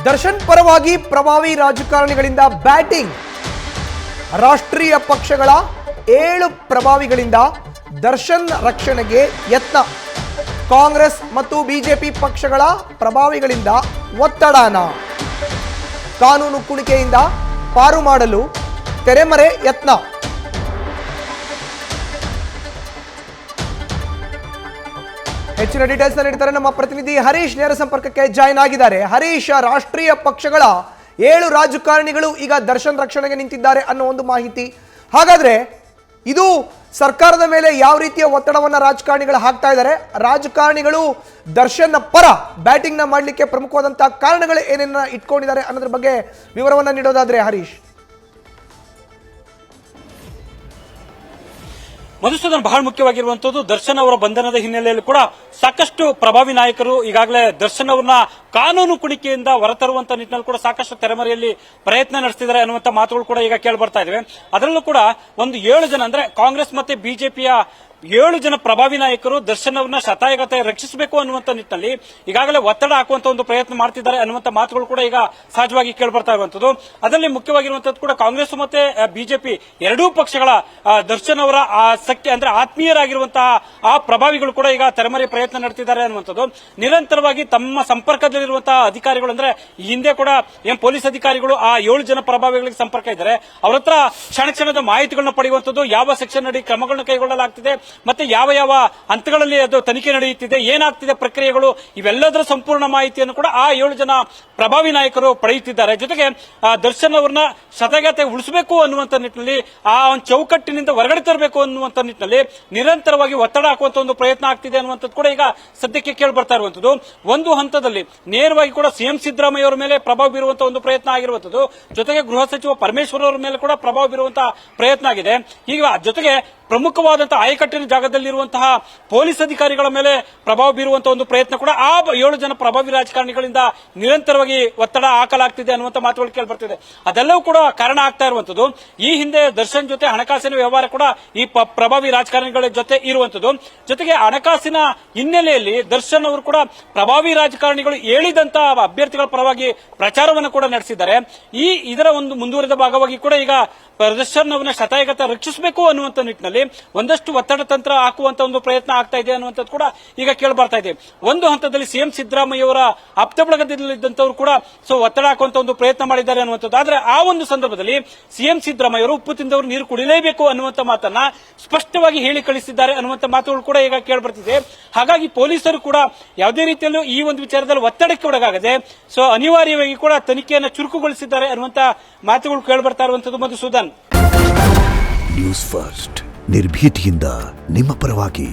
ದರ್ಶನ್ ಪರವಾಗಿ ಪ್ರಭಾವಿ ರಾಜಕಾರಣಿಗಳಿಂದ ಬ್ಯಾಟಿಂಗ್. ರಾಷ್ಟ್ರೀಯ ಪಕ್ಷಗಳ 7 ಪ್ರಭಾವಿಗಳಿಂದ ದರ್ಶನ್ ರಕ್ಷಣೆಗೆ ಯತ್ನ. ಕಾಂಗ್ರೆಸ್ ಮತ್ತು ಬಿಜೆಪಿ ಪಕ್ಷಗಳ ಪ್ರಭಾವಿಗಳಿಂದ ಒತ್ತಡನ. ಕಾನೂನು ಕುಣಿಕೆಯಿಂದ ಪಾರು ಮಾಡಲು ತೆರೆಮರೆ ಯತ್ನ. ಹೆಚ್ಚಿನ ಡೀಟೇಲ್ಸ್ ನೀಡ್ತಾರೆ ನಮ್ಮ ಪ್ರತಿನಿಧಿ ಹರೀಶ್. ನೇರ ಸಂಪರ್ಕಕ್ಕೆ ಜಾಯಿನ್ ಆಗಿದ್ದಾರೆ. ಹರೀಶ್, ರಾಷ್ಟ್ರೀಯ ಪಕ್ಷಗಳ 7 ರಾಜಕಾರಣಿಗಳು ಈಗ ದರ್ಶನ್ ರಕ್ಷಣೆಗೆ ನಿಂತಿದ್ದಾರೆ ಅನ್ನೋ ಒಂದು ಮಾಹಿತಿ. ಹಾಗಾದ್ರೆ ಇದು ಸರ್ಕಾರದ ಮೇಲೆ ಯಾವ ರೀತಿಯ ಒತ್ತಡವನ್ನ ರಾಜಕಾರಣಿಗಳು ಹಾಕ್ತಾ ಇದ್ದಾರೆ? ರಾಜಕಾರಣಿಗಳು ದರ್ಶನ್ ಪರ ಬ್ಯಾಟಿಂಗ್ ನ ಮಾಡಲಿಕ್ಕೆ ಪ್ರಮುಖವಾದಂತಹ ಕಾರಣಗಳು ಏನೇನ ಇಟ್ಕೊಂಡಿದ್ದಾರೆ ಅನ್ನೋದ್ರ ಬಗ್ಗೆ ವಿವರವನ್ನ ನೀಡೋದಾದ್ರೆ ಹರೀಶ್. ಮಧುಸೂದನ್, ಬಹಳ ಮುಖ್ಯವಾಗಿರುವಂತದ್ದು ದರ್ಶನ್ ಅವರ ಬಂಧನದ ಹಿನ್ನೆಲೆಯಲ್ಲಿ ಕೂಡ ಸಾಕಷ್ಟು ಪ್ರಭಾವಿ ನಾಯಕರು ಈಗಾಗಲೇ ದರ್ಶನ್ ಅವರನ್ನ ಕಾನೂನು ಕುಣಿಕೆಯಿಂದ ಹೊರತರುವಂತ ನಿಟ್ಟಿನಲ್ಲಿ ಕೂಡ ಸಾಕಷ್ಟು ತೆರೆಮರೆಯಲ್ಲಿ ಪ್ರಯತ್ನ ನಡೆಸಿದ್ದಾರೆ ಅನ್ನುವಂತ ಮಾತುಗಳು ಕೂಡ ಈಗ ಕೇಳಿ ಬರ್ತಾ ಇವೆ. ಅದರಲ್ಲೂ ಕೂಡ ಒಂದು 7 ಜನ ಅಂದ್ರೆ ಕಾಂಗ್ರೆಸ್ ಮತ್ತೆ ಬಿಜೆಪಿಯ 7 ಜನ ಪ್ರಭಾವಿ ನಾಯಕರು ದರ್ಶನ್ ಅವರನ್ನ ಶತಾಯಗತಾಯ ರಕ್ಷಿಸಬೇಕು ಅನ್ನುವಂತ ನಿಟ್ಟಿನಲ್ಲಿ ಈಗಾಗಲೇ ಒತ್ತಡ ಹಾಕುವಂತ ಒಂದು ಪ್ರಯತ್ನ ಮಾಡ್ತಿದ್ದಾರೆ ಅನ್ನುವಂತ ಮಾತುಗಳು ಕೂಡ ಈಗ ಸಹಜವಾಗಿ ಕೇಳಿಬರ್ತಾ ಇರುವಂತದ್ದು. ಅದರಲ್ಲಿ ಮುಖ್ಯವಾಗಿರುವಂತದ್ದು ಕೂಡ ಕಾಂಗ್ರೆಸ್ ಮತ್ತೆ ಬಿಜೆಪಿ ಎರಡೂ ಪಕ್ಷಗಳ ದರ್ಶನ್ ಅವರ ಸಖ್ಯ ಅಂದ್ರೆ ಆತ್ಮೀಯರಾಗಿರುವಂತಹ ಆ ಪ್ರಭಾವಿಗಳು ಕೂಡ ಈಗ ತೆರೆಮರೆ ಪ್ರಯತ್ನ ನಡೆಸಿದ್ದಾರೆ ಅನ್ನುವಂಥದ್ದು. ನಿರಂತರವಾಗಿ ತಮ್ಮ ಸಂಪರ್ಕದಲ್ಲಿರುವಂತಹ ಅಧಿಕಾರಿಗಳು ಅಂದ್ರೆ ಹಿಂದೆ ಕೂಡ ಪೊಲೀಸ್ ಅಧಿಕಾರಿಗಳು ಆ 7 ಜನ ಪ್ರಭಾವಿಗಳಿಗೆ ಸಂಪರ್ಕ ಇದ್ದಾರೆ. ಅವರ ಹತ್ರ ಕ್ಷಣ ಕ್ಷಣದ ಮಾಹಿತಿಗಳನ್ನ ಪಡೆಯುವಂತದ್ದು, ಯಾವ ಸೆಕ್ಷನ್ ಅಡಿ ಕ್ರಮಗಳನ್ನು ಕೈಗೊಳ್ಳಲಾಗ್ತಿದೆ, ಮತ್ತೆ ಯಾವ ಯಾವ ಹಂತಗಳಲ್ಲಿ ಅದು ತನಿಖೆ ನಡೆಯುತ್ತಿದೆ, ಏನಾಗ್ತಿದೆ ಪ್ರಕ್ರಿಯೆಗಳು, ಇವೆಲ್ಲದರ ಸಂಪೂರ್ಣ ಮಾಹಿತಿಯನ್ನು ಕೂಡ ಆ 7 ಜನ ಪ್ರಭಾವಿ ನಾಯಕರು ಪಡೆಯುತ್ತಿದ್ದಾರೆ. ಜೊತೆಗೆ ದರ್ಶನ್ ಅವರನ್ನ ಶತಾಯಗತಾಯ ಉಳಿಸಬೇಕು ಅನ್ನುವಂತ ನಿಟ್ಟಿನಲ್ಲಿ ಆ ಒಂದು ಚೌಕಟ್ಟಿನಿಂದ ಹೊರಗಡೆ ತರಬೇಕು ಅನ್ನುವಂತ ನಿಟ್ಟಿನಲ್ಲಿ ನಿರಂತರವಾಗಿ ಒತ್ತಡ ಹಾಕುವಂತ ಒಂದು ಪ್ರಯತ್ನ ಆಗ್ತಿದೆ ಅನ್ನುವಂಥದ್ದು ಕೂಡ ಈಗ ಸದ್ಯಕ್ಕೆ ಕೇಳಿ ಬರ್ತಾ ಇರುವಂತದ್ದು. ಒಂದು ಹಂತದಲ್ಲಿ ನೇರವಾಗಿ ಕೂಡ ಸಿಎಂ ಸಿದ್ದರಾಮಯ್ಯ ಅವರ ಮೇಲೆ ಪ್ರಭಾವ ಬೀರುವಂತಹ ಒಂದು ಪ್ರಯತ್ನ ಆಗಿರುವಂತದ್ದು. ಜೊತೆಗೆ ಗೃಹ ಸಚಿವ ಪರಮೇಶ್ವರ್ ಅವರ ಮೇಲೆ ಕೂಡ ಪ್ರಭಾವ ಬೀರುವಂತಹ ಪ್ರಯತ್ನ ಆಗಿದೆ. ಈಗ ಜೊತೆಗೆ ಪ್ರಮುಖವಾದಂತಹ ಆಯಕಟ್ಟಿನ ಜಾಗದಲ್ಲಿರುವಂತಹ ಪೊಲೀಸ್ ಅಧಿಕಾರಿಗಳ ಮೇಲೆ ಪ್ರಭಾವ ಬೀರುವಂತಹ ಒಂದು ಪ್ರಯತ್ನ ಕೂಡ ಆ 7 ಜನ ಪ್ರಭಾವಿ ರಾಜಕಾರಣಿಗಳಿಂದ ನಿರಂತರವಾಗಿ ಒತ್ತಡ ಹಾಕಲಾಗ್ತಿದೆ ಅನ್ನುವಂಥ ಮಾತುಗಳು ಕೇಳಿ ಬರ್ತಿದೆ. ಅದೆಲ್ಲವೂ ಕೂಡ ಕಾರಣ ಆಗ್ತಾ ಇರುವಂತದ್ದು. ಈ ಹಿಂದೆ ದರ್ಶನ್ ಜೊತೆ ಹಣಕಾಸಿನ ವ್ಯವಹಾರ ಕೂಡ ಈ ಪ್ರಭಾವಿ ರಾಜಕಾರಣಿಗಳ ಜೊತೆ ಇರುವಂತದ್ದು. ಜೊತೆಗೆ ಹಣಕಾಸಿನ ಹಿನ್ನೆಲೆಯಲ್ಲಿ ದರ್ಶನ್ ಅವರು ಕೂಡ ಪ್ರಭಾವಿ ರಾಜಕಾರಣಿಗಳು ಹೇಳಿದಂತಹ ಅಭ್ಯರ್ಥಿಗಳ ಪರವಾಗಿ ಪ್ರಚಾರವನ್ನು ಕೂಡ ನಡೆಸಿದ್ದಾರೆ. ಇದರ ಒಂದು ಮುಂದುವರೆದ ಭಾಗವಾಗಿ ಕೂಡ ಈಗ ದರ್ಶನ್ ಅವರನ್ನ ಶತಾಯಗತಾಯ ರಕ್ಷಿಸಬೇಕು ಅನ್ನುವಂಥ ನಿಟ್ಟಿನಲ್ಲಿ ಒಂದಷ್ಟು ಒತ್ತಡ ತಂತ್ರ ಹಾಕುವಂತ ಒಂದು ಪ್ರಯತ್ನ ಆಗ್ತಾ ಇದೆ ಅನ್ನುವಂಥದ್ದು ಕೂಡ ಈಗ ಕೇಳಿ ಬರ್ತಾ ಇದೆ. ಒಂದು ಹಂತದಲ್ಲಿ ಸಿಎಂ ಸಿದ್ದರಾಮಯ್ಯ ಅವರ ಆಪ್ತ ಬಳಗದಲ್ಲಿದ್ದಂಥವ್ರು ಕೂಡ ಒತ್ತಡ ಹಾಕುವಂತ ಒಂದು ಪ್ರಯತ್ನ ಮಾಡಿದ್ದಾರೆ ಅನ್ನುವಂಥದ್ದು. ಆದ್ರೆ ಆ ಒಂದು ಸಂದರ್ಭದಲ್ಲಿ ಸಿಎಂ ಸಿದ್ದರಾಮಯ್ಯ ಅವರು ಉಪ್ಪು ತಿಂದವರು ನೀರು ಕುಡಿಲೇಬೇಕು ಅನ್ನುವಂಥ ಮಾತನ್ನ ಸ್ಪಷ್ಟವಾಗಿ ಹೇಳಿ ಕಳಿಸಿದ್ದಾರೆ ಅನ್ನುವಂಥ ಮಾತುಗಳು ಕೂಡ ಈಗ ಕೇಳಿ ಬರ್ತಿದೆ. ಹಾಗಾಗಿ ಪೊಲೀಸರು ಕೂಡ ಯಾವುದೇ ರೀತಿಯಲ್ಲೂ ಈ ಒಂದು ವಿಚಾರದಲ್ಲಿ ಒತ್ತಡಕ್ಕೆ ಒಳಗಾಗದೆ ಅನಿವಾರ್ಯವಾಗಿ ಕೂಡ ತನಿಖೆಯನ್ನು ಚುರುಕುಗೊಳಿಸಿದ್ದಾರೆ ಅನ್ನುವಂಥ ಮಾತುಗಳು ಕೇಳಿ ಬರ್ತಾ ಇರುವಂತದ್ದು. ಮಧುಸೂದನ್, ನ್ಯೂಸ್ ಫಸ್ಟ್ ನಿರ್ಭೀತಿಯಿಂದ ನಿಮ್ಮ ಪರವಾಗಿ.